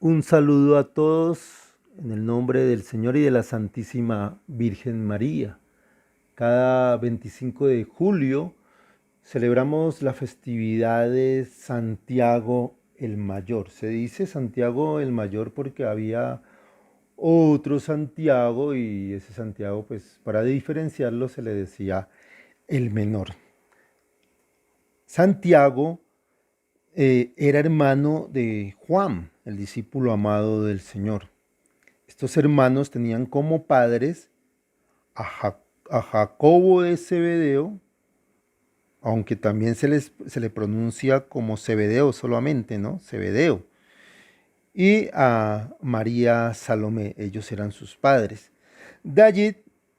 Un saludo a todos en el nombre del Señor y de la Santísima Virgen María. Cada 25 de julio celebramos la festividad de Santiago el Mayor. Se dice Santiago el Mayor porque había otro Santiago y ese Santiago, pues para diferenciarlo se le decía el Menor. Santiago era hermano de Juan, el discípulo amado del Señor. Estos hermanos tenían como padres a Jacobo de Zebedeo, aunque también se le pronuncia como Zebedeo solamente, ¿no? Zebedeo. Y a María Salomé, ellos eran sus padres. De allí,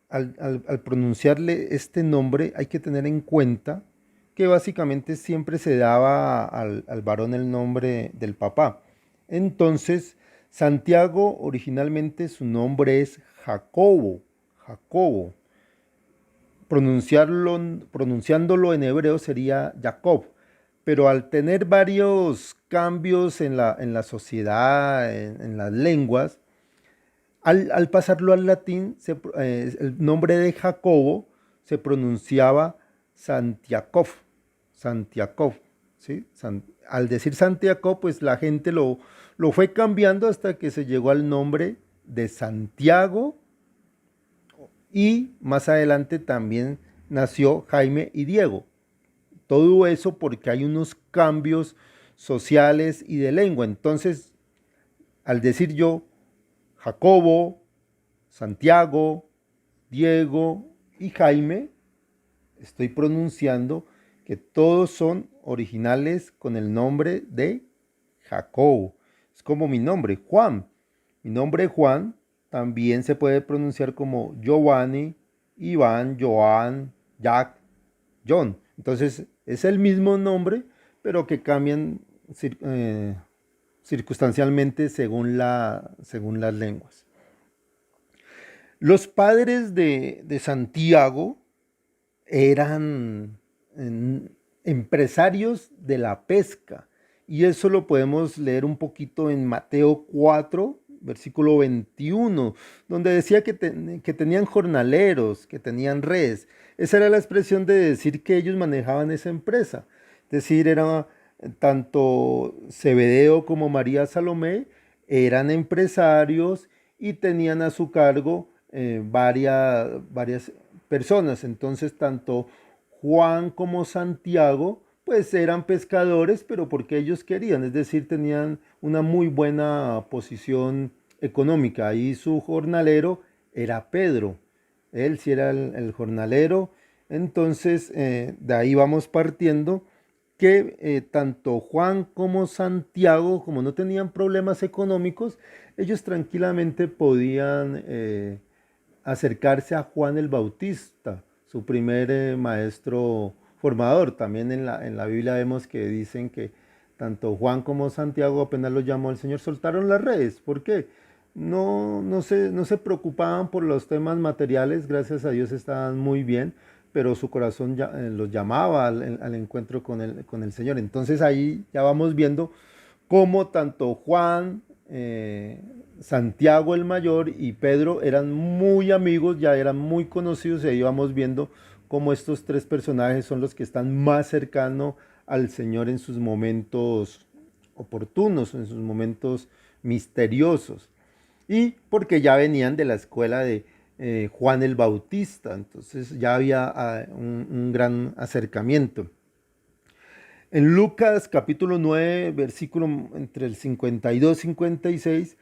al pronunciarle este nombre, hay que tener en cuenta que básicamente siempre se daba al varón el nombre del papá. Entonces, Santiago originalmente su nombre es Jacobo, Jacobo. Pronunciándolo en hebreo sería Jacob, pero al tener varios cambios en la sociedad, en las lenguas, al pasarlo al latín, el nombre de Jacobo se pronunciaba Santiakov, Santiakov, ¿sí? Al decir Santiakov, pues la gente lo fue cambiando hasta que se llegó al nombre de Santiago y más adelante también nació Jaime y Diego. Todo eso porque hay unos cambios sociales y de lengua. Entonces, al decir yo Jacobo, Santiago, Diego y Jaime, estoy pronunciando que todos son originales con el nombre de Jacobo. Es como mi nombre, Juan. Mi nombre Juan también se puede pronunciar como Giovanni, Iván, Joan, Jack, John. Entonces es el mismo nombre, pero que cambian circunstancialmente según las lenguas. Los padres de Santiago eran empresarios de la pesca. Y eso lo podemos leer un poquito en Mateo 4, versículo 21, donde decía que tenían jornaleros, que tenían redes. Esa era la expresión de decir que ellos manejaban esa empresa. Es decir, era tanto Zebedeo como María Salomé eran empresarios y tenían a su cargo varias personas. Entonces, tanto Juan como Santiago, pues eran pescadores, pero porque ellos querían, es decir, tenían una muy buena posición económica. Y su jornalero era Pedro. Él sí era el jornalero. Entonces, de ahí vamos partiendo que tanto Juan como Santiago, como no tenían problemas económicos, ellos tranquilamente podían acercarse a Juan el Bautista, su primer maestro formador. También en la Biblia vemos que dicen que tanto Juan como Santiago, apenas lo llamó el Señor, soltaron las redes. ¿Por qué? No se preocupaban por los temas materiales, gracias a Dios estaban muy bien, pero su corazón los llamaba al encuentro con el Señor. Entonces ahí ya vamos viendo cómo tanto Juan, Santiago el Mayor y Pedro eran muy amigos, ya eran muy conocidos y ahí vamos viendo cómo estos tres personajes son los que están más cercanos al Señor en sus momentos oportunos, en sus momentos misteriosos. Y porque ya venían de la escuela de Juan el Bautista, entonces ya había un gran acercamiento. En Lucas capítulo 9, versículo entre el 52 y 56,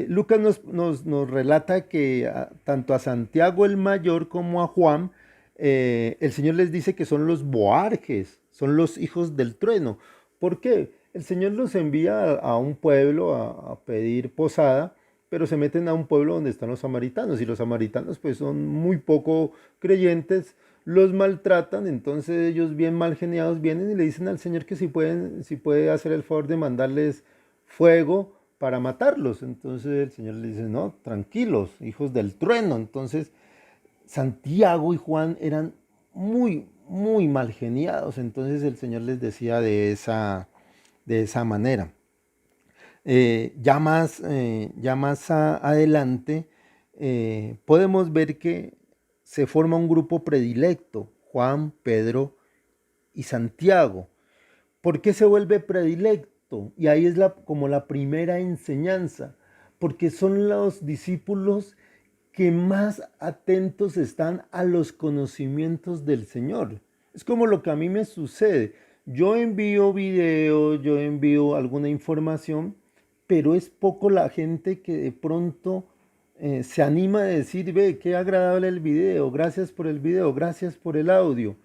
Lucas nos relata que tanto a Santiago el Mayor como a Juan, el Señor les dice que son los Boarges, son los hijos del trueno. ¿Por qué? El Señor los envía a un pueblo a pedir posada, pero se meten a un pueblo donde están los samaritanos y los samaritanos pues son muy poco creyentes, los maltratan, entonces ellos bien mal geniados vienen y le dicen al Señor que si puede hacer el favor de mandarles fuego para matarlos. Entonces el Señor le dice, no, tranquilos, hijos del trueno. Entonces Santiago y Juan eran muy mal geniados. Entonces el Señor les decía de esa manera. Ya más adelante podemos ver que se forma un grupo predilecto, Juan, Pedro y Santiago. ¿Por qué se vuelve predilecto? Y ahí es como la primera enseñanza, porque son los discípulos que más atentos están a los conocimientos del Señor. Es como lo que a mí me sucede. Yo envío videos, yo envío alguna información, pero es poco la gente que de pronto se anima a decir, ve, qué agradable el video, gracias por el audio.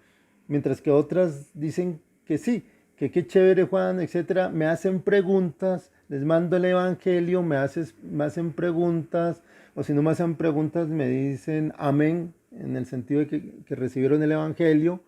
Mientras que otras dicen que sí, que qué chévere Juan, etcétera. Me hacen preguntas, les mando el evangelio, me hacen preguntas, o si no me hacen preguntas me dicen amén, en el sentido de que recibieron el evangelio.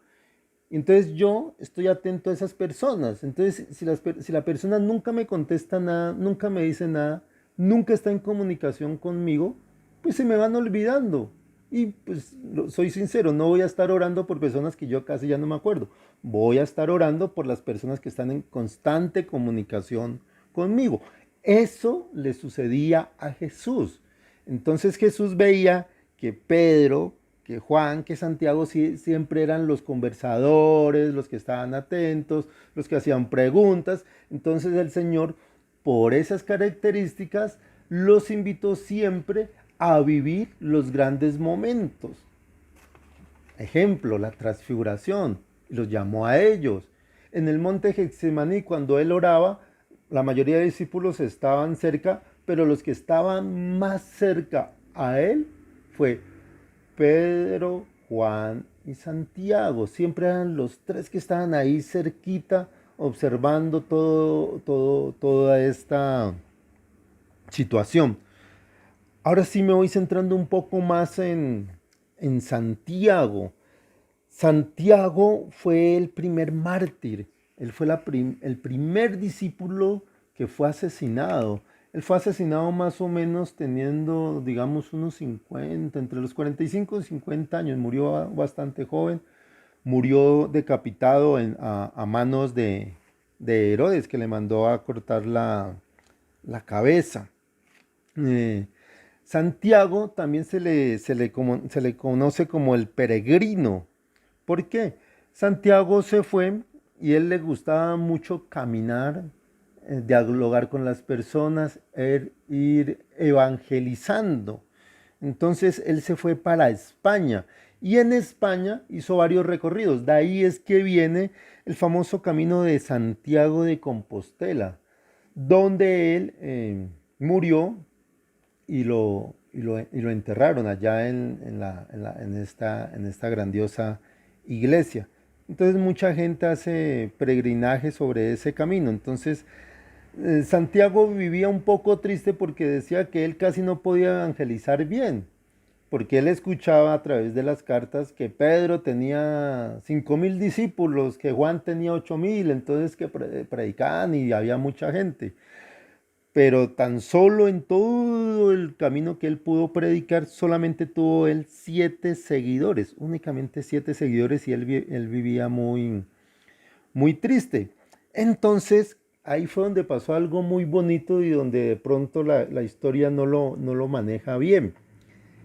Entonces yo estoy atento a esas personas. Entonces si la persona nunca me contesta nada, nunca me dice nada, nunca está en comunicación conmigo, pues se me van olvidando. Y pues soy sincero, no voy a estar orando por personas que yo casi ya no me acuerdo. Voy a estar orando por las personas que están en constante comunicación conmigo. Eso le sucedía a Jesús. Entonces Jesús veía que Pedro, que Juan, que Santiago siempre eran los conversadores, los que estaban atentos, los que hacían preguntas. Entonces el Señor, por esas características, los invitó siempre a vivir los grandes momentos. Ejemplo, la transfiguración, y los llamó a ellos. En el monte Getsemaní, cuando él oraba, la mayoría de discípulos estaban cerca, pero los que estaban más cerca a él fue Pedro, Juan y Santiago. Siempre eran los tres que estaban ahí cerquita, observando toda esta situación. Ahora sí me voy centrando un poco más en Santiago. Santiago fue el primer mártir, él fue el primer discípulo que fue asesinado. Él fue asesinado más o menos teniendo, digamos, unos 50, entre los 45 y 50 años. Murió bastante joven, murió decapitado a manos de Herodes, que le mandó a cortar la cabeza. Eh, Santiago también se le conoce como el peregrino. ¿Por qué? Santiago se fue y él le gustaba mucho caminar, dialogar con las personas, ir evangelizando. Entonces él se fue para España y en España hizo varios recorridos. De ahí es que viene el famoso camino de Santiago de Compostela, donde él murió y lo enterraron allá en esta grandiosa iglesia. Entonces mucha gente hace peregrinaje sobre ese camino. Entonces Santiago vivía un poco triste porque decía que él casi no podía evangelizar bien, porque él escuchaba a través de las cartas que Pedro tenía 5.000 discípulos, que Juan tenía 8.000, entonces que predicaban y había mucha gente. Pero tan solo en todo el camino que él pudo predicar, solamente tuvo él 7 seguidores, únicamente 7 seguidores, y él vivía muy triste. Entonces, ahí fue donde pasó algo muy bonito y donde de pronto la historia no lo maneja bien.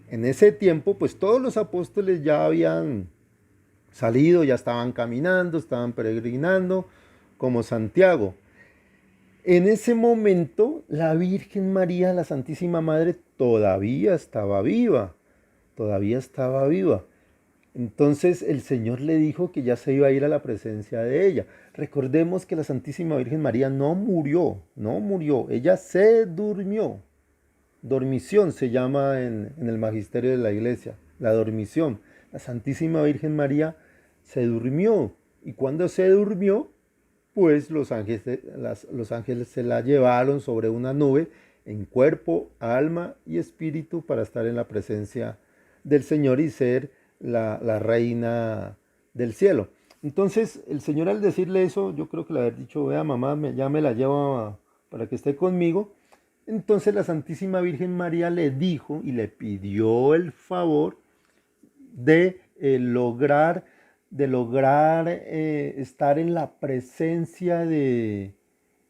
En ese tiempo, pues todos los apóstoles ya habían salido, ya estaban caminando, estaban peregrinando, como Santiago. En ese momento, la Virgen María, la Santísima Madre, todavía estaba viva. Entonces el Señor le dijo que ya se iba a ir a la presencia de ella. Recordemos que la Santísima Virgen María no murió, ella se durmió. Dormición se llama en el magisterio de la iglesia, la dormición. La Santísima Virgen María se durmió y cuando se durmió, pues los ángeles se la llevaron sobre una nube en cuerpo, alma y espíritu para estar en la presencia del Señor y ser la reina del cielo. Entonces el Señor al decirle eso, yo creo que le haber dicho, vea mamá, ya me la llevo para que esté conmigo. Entonces la Santísima Virgen María le dijo y le pidió el favor de lograr estar en la presencia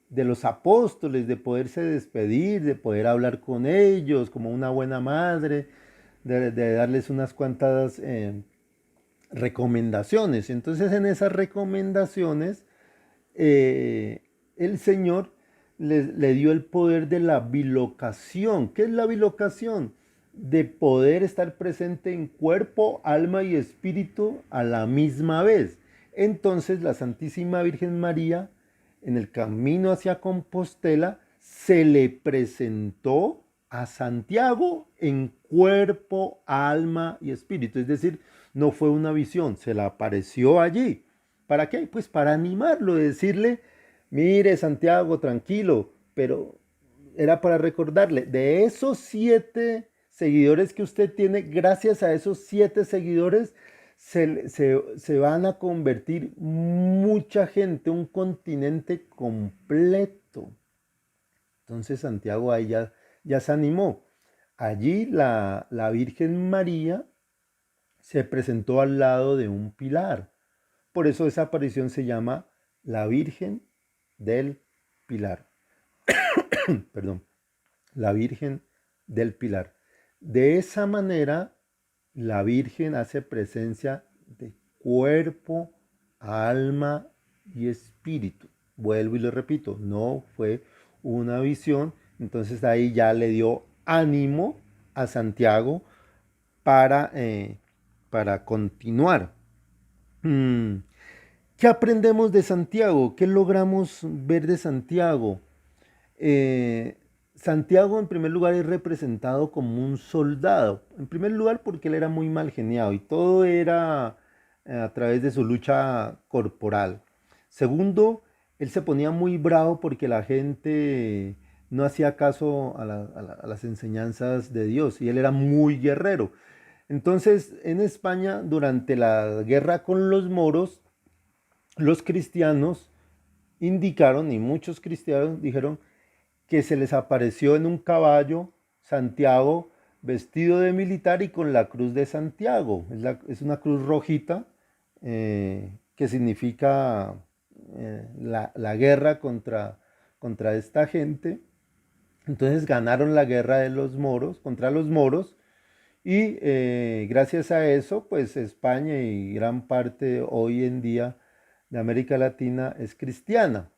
de los apóstoles, de poderse despedir, de poder hablar con ellos como una buena madre, de darles unas cuantas recomendaciones. Entonces en esas recomendaciones el Señor le dio el poder de la bilocación. ¿Qué es la bilocación? De poder estar presente en cuerpo, alma y espíritu a la misma vez. Entonces la Santísima Virgen María, en el camino hacia Compostela, se le presentó a Santiago en cuerpo, alma y espíritu. Es decir, no fue una visión, se le apareció allí. ¿Para qué? Pues para animarlo, decirle, mire Santiago, tranquilo, pero era para recordarle, de esos 7 seguidores que usted tiene, gracias a esos 7 seguidores, se van a convertir mucha gente, un continente completo. Entonces Santiago ahí ya se animó. Allí la Virgen María se presentó al lado de un pilar. Por eso esa aparición se llama la Virgen del Pilar. Perdón, la Virgen del Pilar. De esa manera, la Virgen hace presencia de cuerpo, alma y espíritu. Vuelvo y le repito, no fue una visión. Entonces ahí ya le dio ánimo a Santiago para, para continuar. Hmm. ¿Qué aprendemos de Santiago? ¿Qué logramos ver de Santiago? Eh, Santiago en primer lugar es representado como un soldado. En primer lugar porque él era muy mal geniado y todo era a través de su lucha corporal. Segundo, él se ponía muy bravo porque la gente no hacía caso a las enseñanzas de Dios y él era muy guerrero. Entonces, en España, durante la guerra con los moros, los cristianos indicaron, y muchos cristianos dijeron, que se les apareció en un caballo Santiago vestido de militar y con la cruz de Santiago. Es una cruz rojita que significa la guerra contra esta gente. Entonces ganaron la guerra de los moros contra los moros y gracias a eso, pues España y gran parte hoy en día de América Latina es cristiana,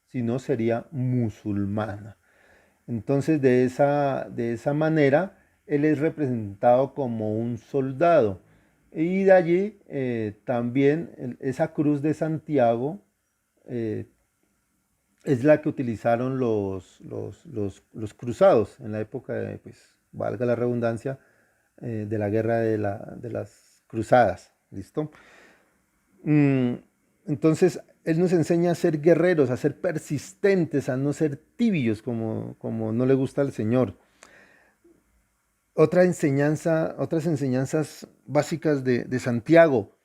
si no sería musulmana. Entonces de esa manera, él es representado como un soldado. Y de allí también esa cruz de Santiago eh, es la que utilizaron los cruzados en la época de, pues, valga la redundancia, de la guerra de las cruzadas. ¿Listo? Mm, entonces, Él nos enseña a ser guerreros, a ser persistentes, a no ser tibios como no le gusta al Señor. Otras enseñanzas básicas de Santiago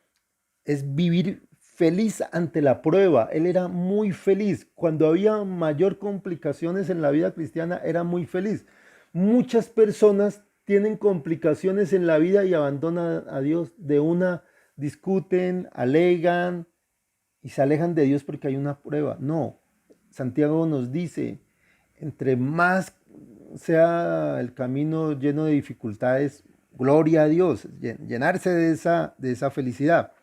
es vivir feliz ante la prueba. Él era muy feliz. Cuando había mayor complicaciones en la vida cristiana, era muy feliz. Muchas personas tienen complicaciones en la vida y abandonan a Dios de una, discuten, alegan y se alejan de Dios porque hay una prueba. No, Santiago nos dice, entre más sea el camino lleno de dificultades, gloria a Dios, llenarse de esa felicidad.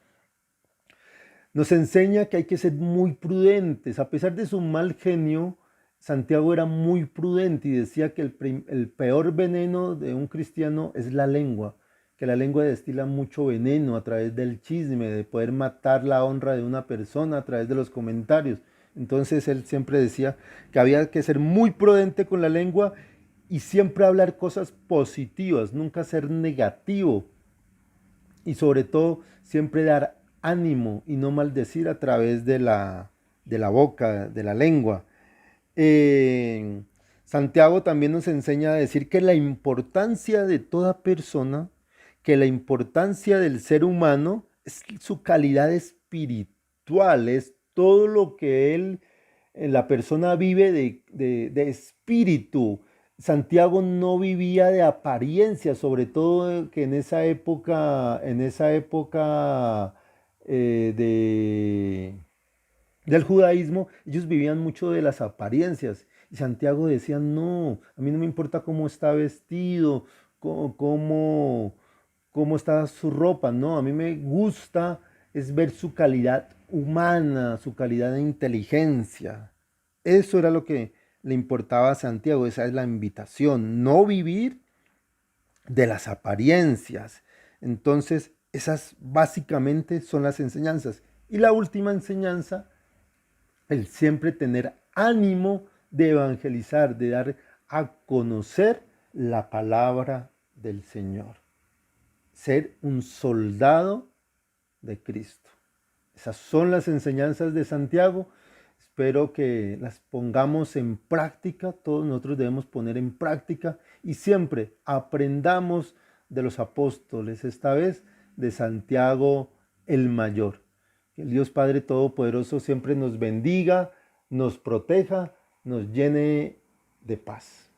Nos enseña que hay que ser muy prudentes. A pesar de su mal genio, Santiago era muy prudente y decía que el peor veneno de un cristiano es la lengua, que la lengua destila mucho veneno a través del chisme, de poder matar la honra de una persona a través de los comentarios. Entonces él siempre decía que había que ser muy prudente con la lengua y siempre hablar cosas positivas, nunca ser negativo y sobre todo siempre dar ánimo y no maldecir a través de la boca, de la lengua. Eh, Santiago también nos enseña a decir que la importancia de toda persona, que la importancia del ser humano es su calidad espiritual, es todo lo que él, la persona vive de espíritu. Santiago no vivía de apariencia, sobre todo que en esa época de del judaísmo, ellos vivían mucho de las apariencias. Y Santiago decía, no, a mí no me importa cómo está vestido, cómo, cómo está su ropa, no, a mí me gusta es ver su calidad humana, su calidad de inteligencia. Eso era lo que le importaba a Santiago, esa es la invitación, no vivir de las apariencias. Entonces, esas básicamente son las enseñanzas. Y la última enseñanza, el siempre tener ánimo de evangelizar, de dar a conocer la palabra del Señor. Ser un soldado de Cristo. Esas son las enseñanzas de Santiago. Espero que las pongamos en práctica. Todos nosotros debemos poner en práctica y siempre aprendamos de los apóstoles, esta vez de Santiago el Mayor. Que el Dios Padre Todopoderoso siempre nos bendiga, nos proteja, nos llene de paz.